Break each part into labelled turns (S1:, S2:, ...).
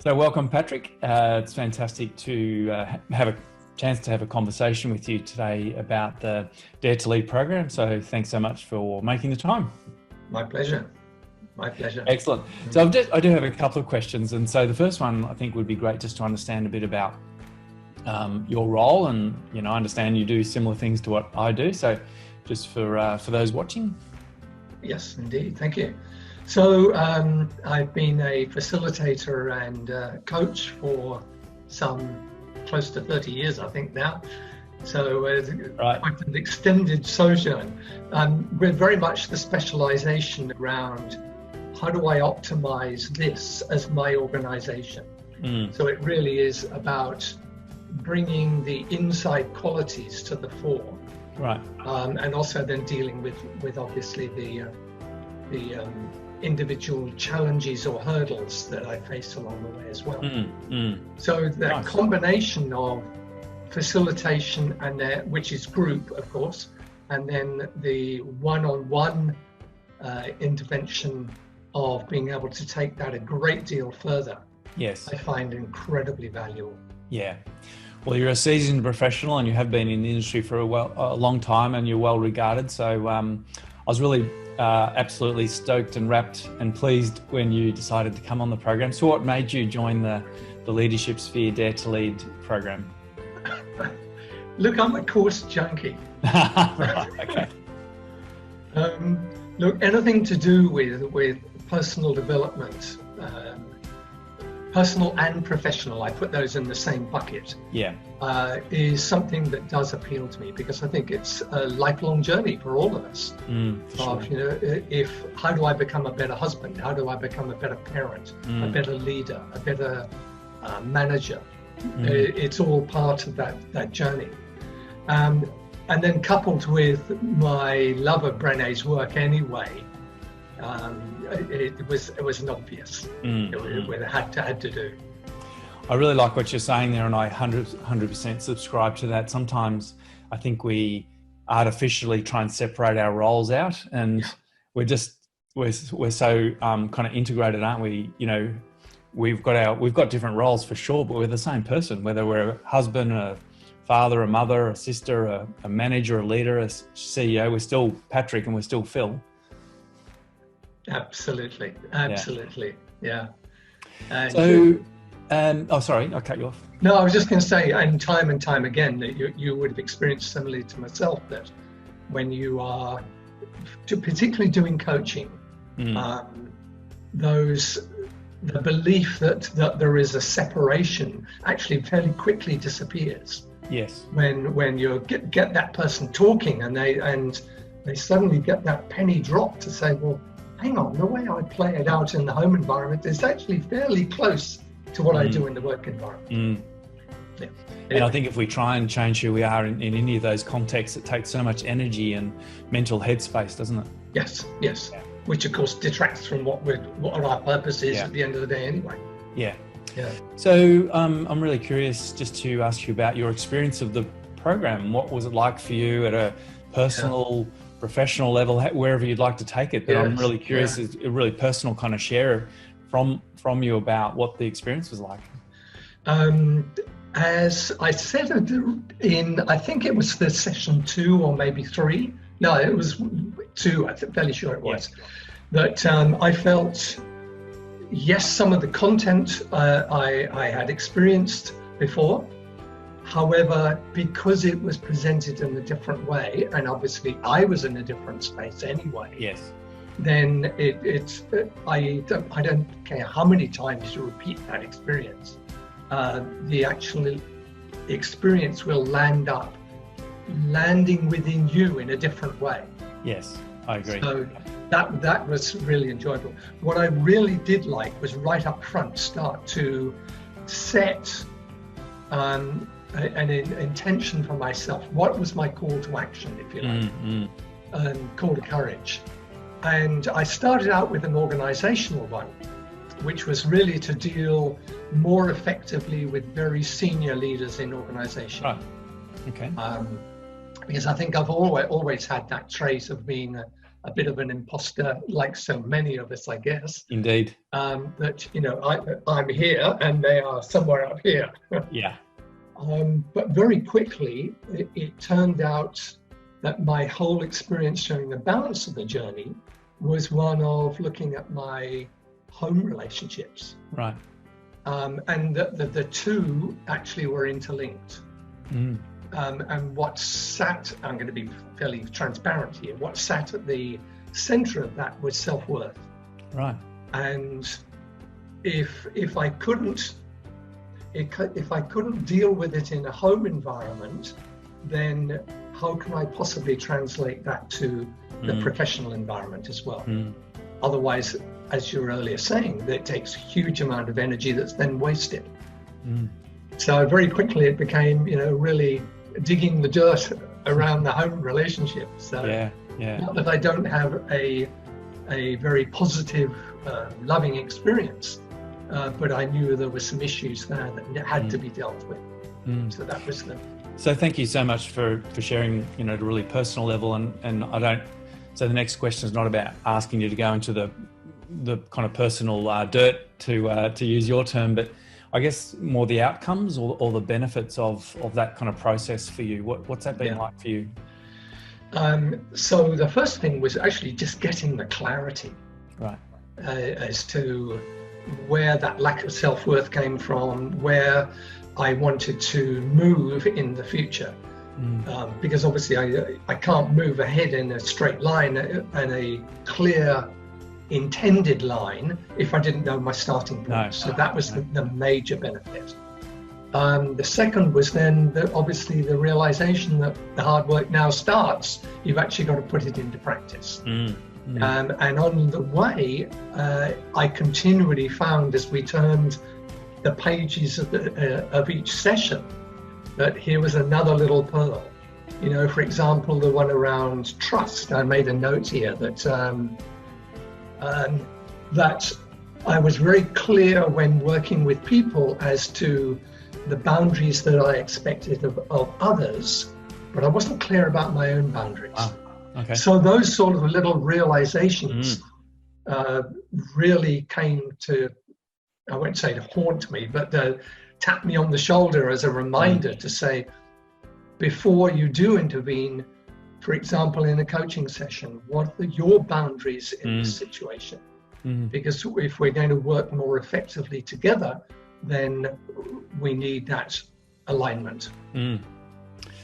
S1: So welcome, Patrick. It's fantastic to have a chance to have a conversation with you today about the Dare to Lead program. So thanks so much for making the time.
S2: My pleasure. My pleasure.
S1: Excellent. So I do have a couple of questions. And so the first one I think would be great just to understand a bit about your role. And, you know, I understand you do similar things to what I do. So just for those watching.
S2: Yes, indeed. Thank you. So I've been a facilitator and coach for some close to 30 years, I think now. So quite an extended sojourn. We're very much the specialization around how do I optimize this as my organization. So it really is about bringing the inside qualities to the fore.
S1: Right.
S2: And also then dealing with obviously the individual challenges or hurdles that I face along the way as well. So that combination of facilitation and which is group, of course, and then the one-on-one intervention of being able to take that a great deal further.
S1: Yes,
S2: I find incredibly valuable.
S1: Yeah. Well, you're a seasoned professional and you have been in the industry for a long time and you're well regarded. So I was really absolutely stoked and rapt and pleased when you decided to come on the program. So what made you join the Leadership Sphere Dare to Lead program?
S2: Look, I'm a course junkie.
S1: Right, okay.
S2: Look, anything to do with personal development, personal and professional, I put those in the same bucket.
S1: Yeah.
S2: Is something that does appeal to me because I think it's a lifelong journey for all of us.
S1: Sure.
S2: You know, how do I become a better husband? How do I become a better parent, a better leader, a better manager? It's all part of that journey. And then coupled with my love of Brené's work anyway, it was an obvious. It had to do.
S1: I really like what you're saying there, and I 100% subscribe to that. Sometimes I think we artificially try and separate our roles out, and we're so kind of integrated, aren't we? You know, we've got different roles for sure, but we're the same person, whether we're a husband, a father, a mother, a sister, a manager, a leader, a CEO. We're still Patrick, and we're still Phil.
S2: Absolutely, yeah.
S1: So, sorry, I cut you off.
S2: No, I was just going to say, and time again, that you would have experienced similarly to myself, that when you are particularly doing coaching, the belief that there is a separation actually fairly quickly disappears.
S1: Yes.
S2: When you get that person talking and they suddenly get that penny drop to say, well, hang on, the way I play it out in the home environment is actually fairly close to what I do in the work environment. Yeah.
S1: And I think if we try and change who we are in any of those contexts, it takes so much energy and mental headspace, doesn't it?
S2: Yes. Yeah. Which of course detracts from what our purpose is at the end of the day anyway.
S1: Yeah.
S2: Yeah.
S1: So I'm really curious just to ask you about your experience of the program. What was it like for you at a personal, professional level, wherever you'd like to take it? But I'm really curious, is a really personal kind of share from you about what the experience was like.
S2: As I said I think it was the session 2 or maybe 3. No, it was 2. I'm fairly sure it was. That I felt, yes, some of the content I had experienced before. However, because it was presented in a different way, and obviously I was in a different space anyway.
S1: Yes.
S2: Then I don't care how many times you repeat that experience. The actual experience will landing within you in a different way.
S1: Yes, I agree.
S2: So that was really enjoyable. What I really did like was right up front start to set an intention for myself. What was my call to action, if you like, call to courage? And I started out with an organizational one, which was really to deal more effectively with very senior leaders in organizations.
S1: Right. Okay.
S2: Because I think I've always had that trait of being a bit of an imposter, like so many of us, I guess.
S1: Indeed.
S2: That, you know, I'm here and they are somewhere up here.
S1: Yeah.
S2: But very quickly, it turned out that my whole experience during the balance of the journey was one of looking at my home relationships.
S1: Right.
S2: And the two actually were interlinked. And what sat, I'm going to be fairly transparent here, what sat at the center of that was self-worth.
S1: Right.
S2: And if I couldn't deal with it in a home environment, then how can I possibly translate that to the professional environment as well? Otherwise, as you were earlier saying, that takes a huge amount of energy that's then wasted. So very quickly it became, you know, really digging the dirt around the home relationship. So not that I don't have a very positive, loving experience, but I knew there were some issues there that had to be dealt with. So that was the...
S1: So thank you so much for sharing, you know, at a really personal level. And I don't, so the next question is not about asking you to go into the kind of personal dirt, to use your term, but I guess more the outcomes or the benefits of that kind of process for you. What's that been like for you?
S2: So the first thing was actually just getting the clarity,
S1: right,
S2: as to where that lack of self-worth came from, where I wanted to move in the future. Because obviously I can't move ahead in a straight line and a clear intended line if I didn't know my starting point.
S1: No.
S2: So that was the major benefit. The second was then obviously the realization that the hard work now starts. You've actually got to put it into practice. And on the way, I continually found, as we turned the pages of each session, that here was another little pearl. You know, for example, the one around trust. I made a note here that that I was very clear when working with people as to the boundaries that I expected of others, but I wasn't clear about my own boundaries.
S1: Wow. Okay.
S2: So those sort of little realizations really came to, I won't say to haunt me, but tap me on the shoulder as a reminder to say, before you do intervene, for example, in a coaching session, what are your boundaries in this situation? Because if we're going to work more effectively together, then we need that alignment.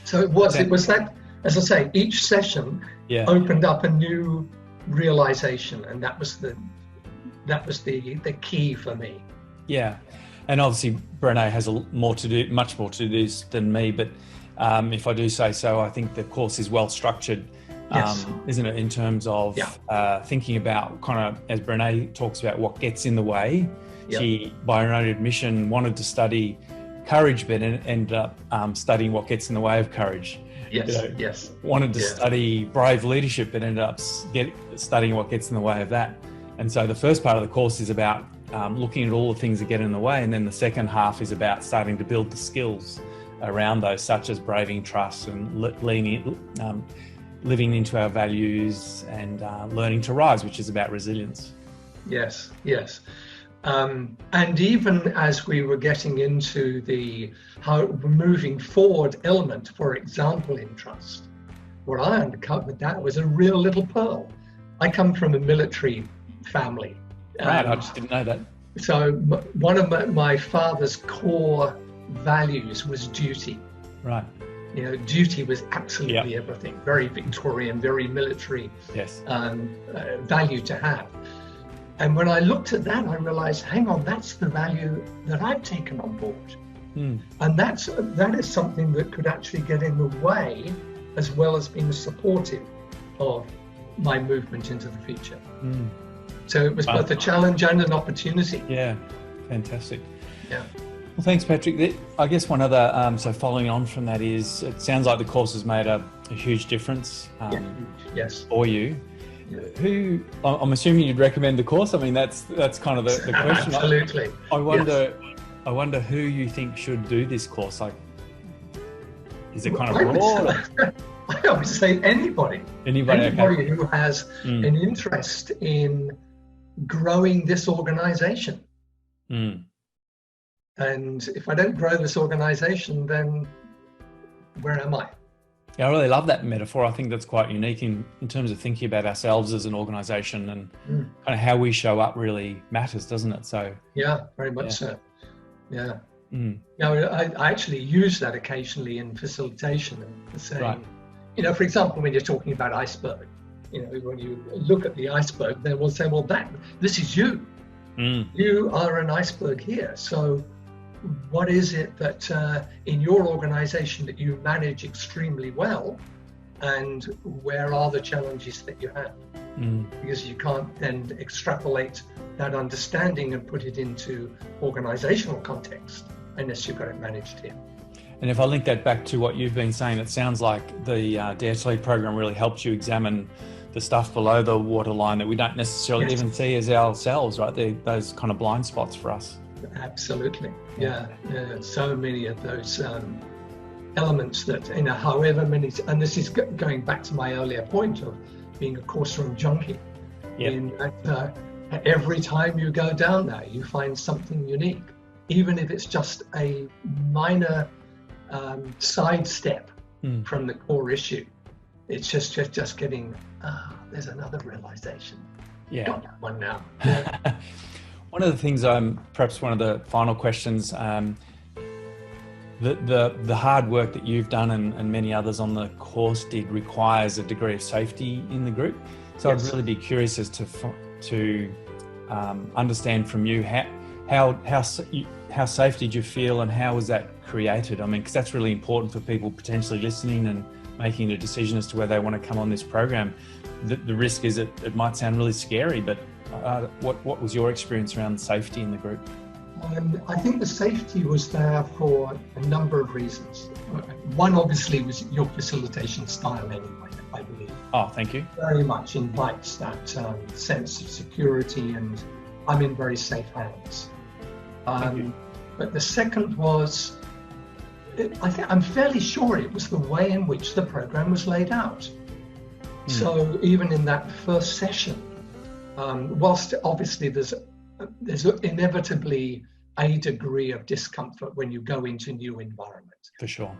S2: So it was that, as I say, each session opened up a new realization, and that was the key for me. Yeah.
S1: And obviously Brené has much more to do this than me, but if I do say so, I think the course is well structured, isn't it, in terms of thinking about kind of, as Brené talks about, what gets in the way. She, by her own admission, wanted to study courage, but ended up studying what gets in the way of courage. Wanted to study brave leadership, but ended up studying what gets in the way of that. And so the first part of the course is about looking at all the things that get in the way, and then the second half is about starting to build the skills around those, such as braving trust and living into our values, and learning to rise, which is about resilience.
S2: Yes. And even as we were getting into the moving forward element, for example, in trust, what I uncovered that was a real little pearl. I come from a military family.
S1: Right, I just didn't know that.
S2: So one of my father's core values was duty.
S1: Right.
S2: You know, duty was absolutely everything. Very Victorian, very military value to have. And when I looked at that, I realized, hang on, that's the value that I've taken on board. And that is something that could actually get in the way, as well as being supportive of my movement into the future. So it was both a challenge and an opportunity.
S1: Yeah, fantastic.
S2: Yeah.
S1: Well, thanks, Patrick. I guess one other, so following on from that is, it sounds like the course has made a huge difference for you. Yeah. Who, I'm assuming you'd recommend the course. I mean, that's kind of the question.
S2: Absolutely.
S1: I wonder who you think should do this course. Like, is it kind of broad?
S2: I would say anybody
S1: okay.
S2: who has an interest in growing this organization. And if I don't grow this organization, then where am I?
S1: Yeah, I really love that metaphor. I think that's quite unique in terms of thinking about ourselves as an organization, and kind of how we show up really matters, doesn't it? So
S2: yeah, very much so. Yeah. I actually use that occasionally in facilitation, and saying, for example, when you're talking about iceberg, when you look at the iceberg, then we'll say, well, this is you. You are an iceberg here. So what is it that in your organization that you manage extremely well, and where are the challenges that you have? Because you can't then extrapolate that understanding and put it into organizational context unless you've got it managed here.
S1: And if I link that back to what you've been saying, it sounds like the Dare to Lead program really helps you examine the stuff below the waterline that we don't necessarily even see as ourselves, right? Those kind of blind spots for us.
S2: Absolutely. Yeah. So many of those elements that, however many, and this is going back to my earlier point of being a course room junkie, in that every time you go down there, you find something unique, even if it's just a minor sidestep from the core issue. It's just getting, there's another realization.
S1: Yeah.
S2: Got that one now.
S1: One of the things, perhaps one of the final questions, the hard work that you've done and many others on the course did requires a degree of safety in the group. So I'd really be curious as to understand from you how safe did you feel, and how was that created? I mean, because that's really important for people potentially listening and making a decision as to whether they want to come on this program. The risk is it might sound really scary, but what was your experience around safety in the group?
S2: I think the safety was there for a number of reasons. One obviously was your facilitation style anyway, I believe.
S1: Oh, thank you. Very
S2: much invites that sense of security, and I'm in very safe hands. But the second was, I'm fairly sure it was the way in which the program was laid out. So even in that first session, whilst obviously there's inevitably a degree of discomfort when you go into new environment.
S1: For sure.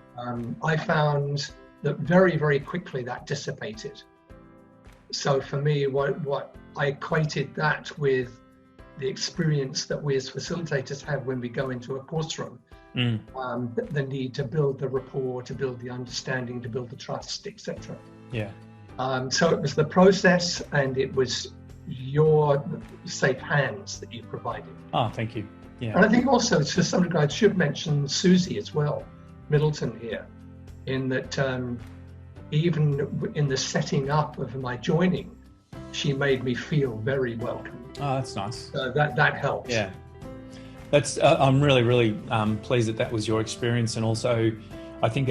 S2: I found that very, very quickly that dissipated. So for me, what I equated that with the experience that we as facilitators have when we go into a course room, the need to build the rapport, to build the understanding, to build the trust, etc.
S1: Yeah.
S2: So it was the process, and it was your safe hands that you provided.
S1: Oh, thank you. Yeah.
S2: And I think also, to some degree, I should mention Susie as well, Middleton here, in that even in the setting up of my joining, she made me feel very welcome.
S1: Oh, that's nice.
S2: So that helps.
S1: Yeah. That's I'm really pleased that was your experience, and also I think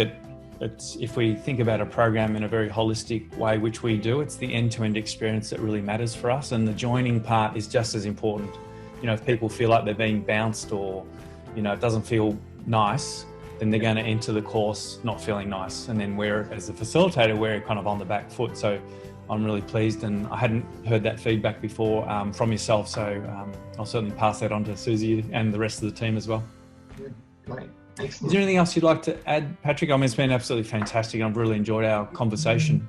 S1: it's if we think about a program in a very holistic way, which we do, it's the end-to-end experience that really matters for us, and the joining part is just as important. If people feel like they're being bounced, or it doesn't feel nice, then they're going to enter the course not feeling nice, and then we're, as a facilitator, we're kind of on the back foot. So I'm really pleased, and I hadn't heard that feedback before from yourself, so I'll certainly pass that on to Susie and the rest of the team as well.
S2: Yeah, great.
S1: Is there anything else you'd like to add, Patrick? I mean, it's been absolutely fantastic. I've really enjoyed our conversation.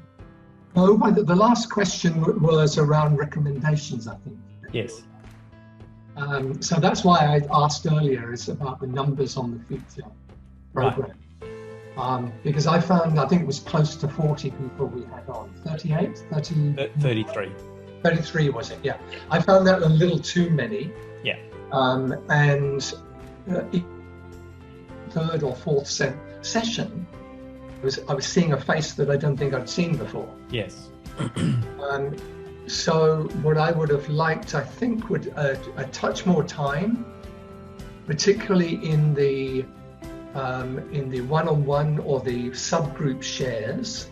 S2: No, the last question was around recommendations, I think.
S1: Yes.
S2: So that's why I asked earlier is about the numbers on the future program. Right. Because I found, I think it was close to 40 people we had on. 38?
S1: 33.
S2: 33 was it? Yeah. I found that a little too many.
S1: Yeah.
S2: And third or fourth session, I was seeing a face that I don't think I'd seen before.
S1: Yes.
S2: So what I would have liked, I think, would a touch more time, particularly in the one-on-one or the subgroup shares,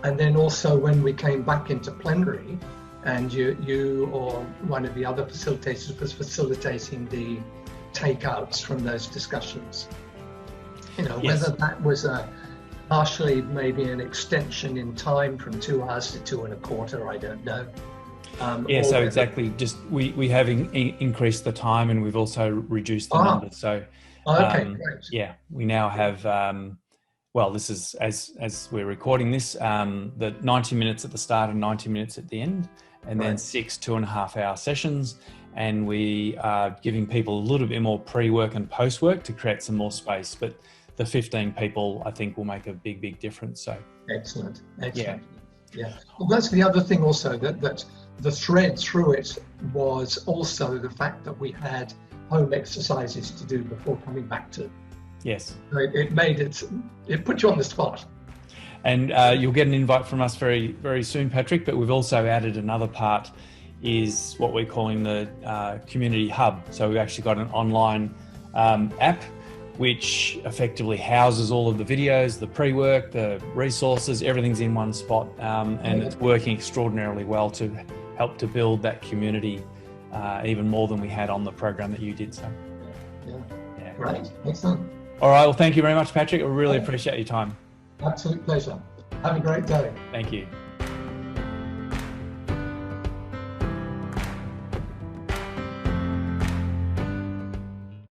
S2: and then also when we came back into plenary, and you or one of the other facilitators was facilitating the takeouts from those discussions.
S1: Yes.
S2: Whether that was a partially maybe an extension in time from 2 hours to 2.25, I don't know.
S1: Yeah, so exactly. Just we have increased the time, and we've also reduced the numbers. So,
S2: okay, great.
S1: yeah, we now have. Well, this is as we're recording this, the 90 minutes at the start and 90 minutes at the end, and then 6 2.5-hour sessions. And we are giving people a little bit more pre-work and post-work to create some more space. But the 15 people, I think, will make a big difference. So
S2: excellent. Yeah. Well, that's the other thing also, that the thread through it was also the fact that we had home exercises to do before coming back to.
S1: Yes.
S2: It put you on the spot.
S1: And you'll get an invite from us very soon, Patrick. But we've also added another part, is what we're calling the community hub. So we've actually got an online app which effectively houses all of the videos, the pre-work, the resources, everything's in one spot, and it's working extraordinarily well to help to build that community even more than we had on the program that you did. So,
S2: yeah. Great, excellent.
S1: All right, well, thank you very much, Patrick. I really appreciate your time.
S2: Absolute pleasure. Have a great day.
S1: Thank you.